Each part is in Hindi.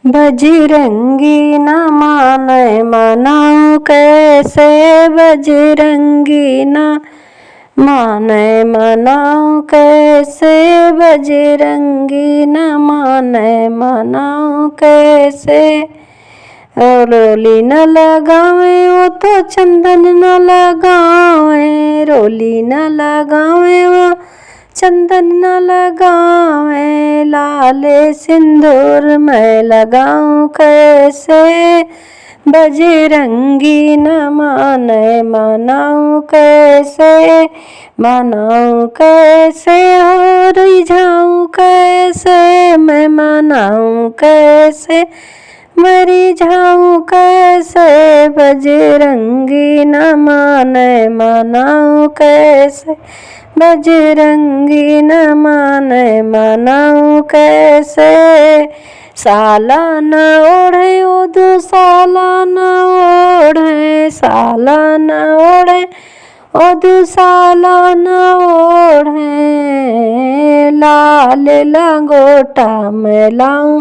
बजरंगी न माने मनाऊं कैसे, बजरंगी न माने मनाऊं कैसे, बजरंगी न माने मनाऊं कैसे। रोली न लगावे वो तो चंदन न लगावे, रोली न लगावे वो चंदन न लगावे, लाल सिंदूर मैं लगाऊं कैसे, बजरंगी न माने मनाऊं कैसे, मनाऊं कैसे और रिझाऊं कैसे, मैं मनाऊं कैसे मरी जाऊं कैसे, बजरंगी न माने मनाऊं कैसे, बजरंगी न माने मनाऊं कैसे। साला न ओढ़े ओ दुसाला न ओढ़े, साला न ओढ़े ओ दुसाला न ओढ़े, लाल लंगोटा मैं लाऊं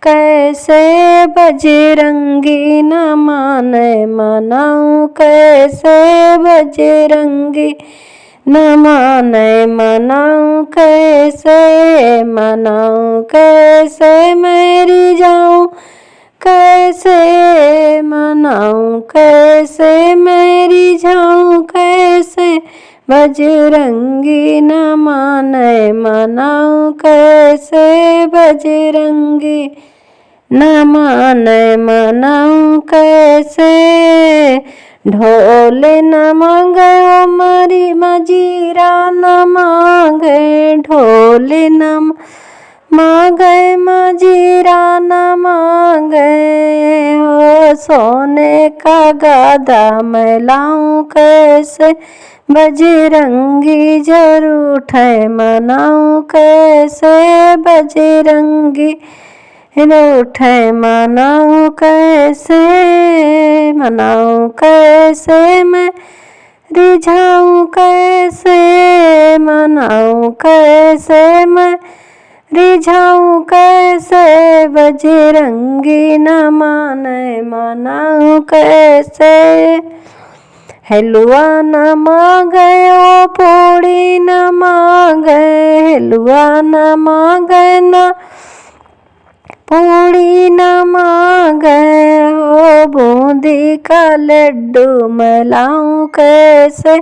कैसे, बजरंगी न माने मनाऊं कैसे, बजरंगी न माने मनाऊं कैसे, मनाऊं कैसे मेरी जाऊं कैसे, मनाऊं कैसे मेरी जाऊं कैसे, बजरंगी न माने मनाऊं कैसे, बजरंगी न माने मनाऊं कैसे। ढोल न मांगे ओ मरी मजीरा न मांगे, ढोल न मांगे मजीरा न मांगे, हो सोने का गादा मैं लाऊं कैसे, बजरंगी जरूर उठे मनाऊं कैसे, बजरंगी उठे मनाऊं कैसे, मनाऊं कैसे मैं रिझाऊं कैसे, मनाऊं कैसे मैं रिझाऊं कैसे, बजरंगी न माने मनाऊं कैसे। हलवा न मांगे ओ पूड़ी न मांगे, हलवा न मांगे न पूड़ी न मांगे, हो बूंदी का लड्डू मैं लाऊं कैसे,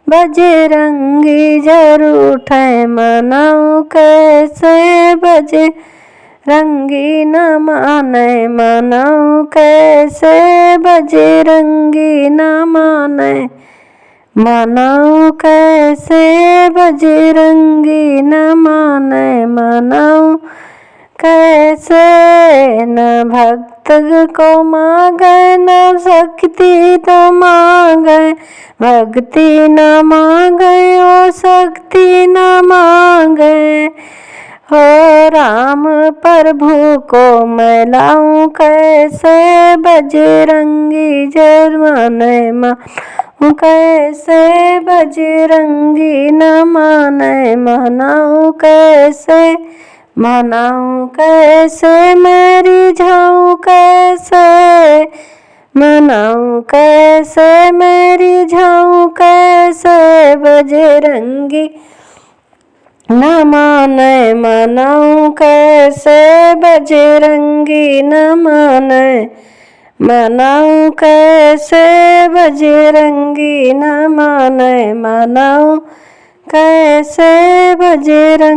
बजरंगी जरूर उठे मनाऊं कैसे, बजरंगी न माने मनाऊं कैसे, बजरंगी न माने मनाऊं कैसे, बजरंगी न माने मनाऊं कैसे। न भक्त को मांगे न शक्ति तो मांगे, भक्ति न मांगे ओ शक्ति न मांगे, हो राम प्रभु को मैं लाऊं कैसे, बजरंगी जरमाने मानूं कैसे, बजरंगी न माने मनाऊं कैसे, मनाऊं कैसे मेरी जाऊं कैसे, मनाऊं कैसे मेरी जाऊं कैसे, बजरंगी न माने मनाऊं कैसे, बजरंगी न माने मनाऊं कैसे, बजरंगी न माने मनाऊं कैसे, बजरंगी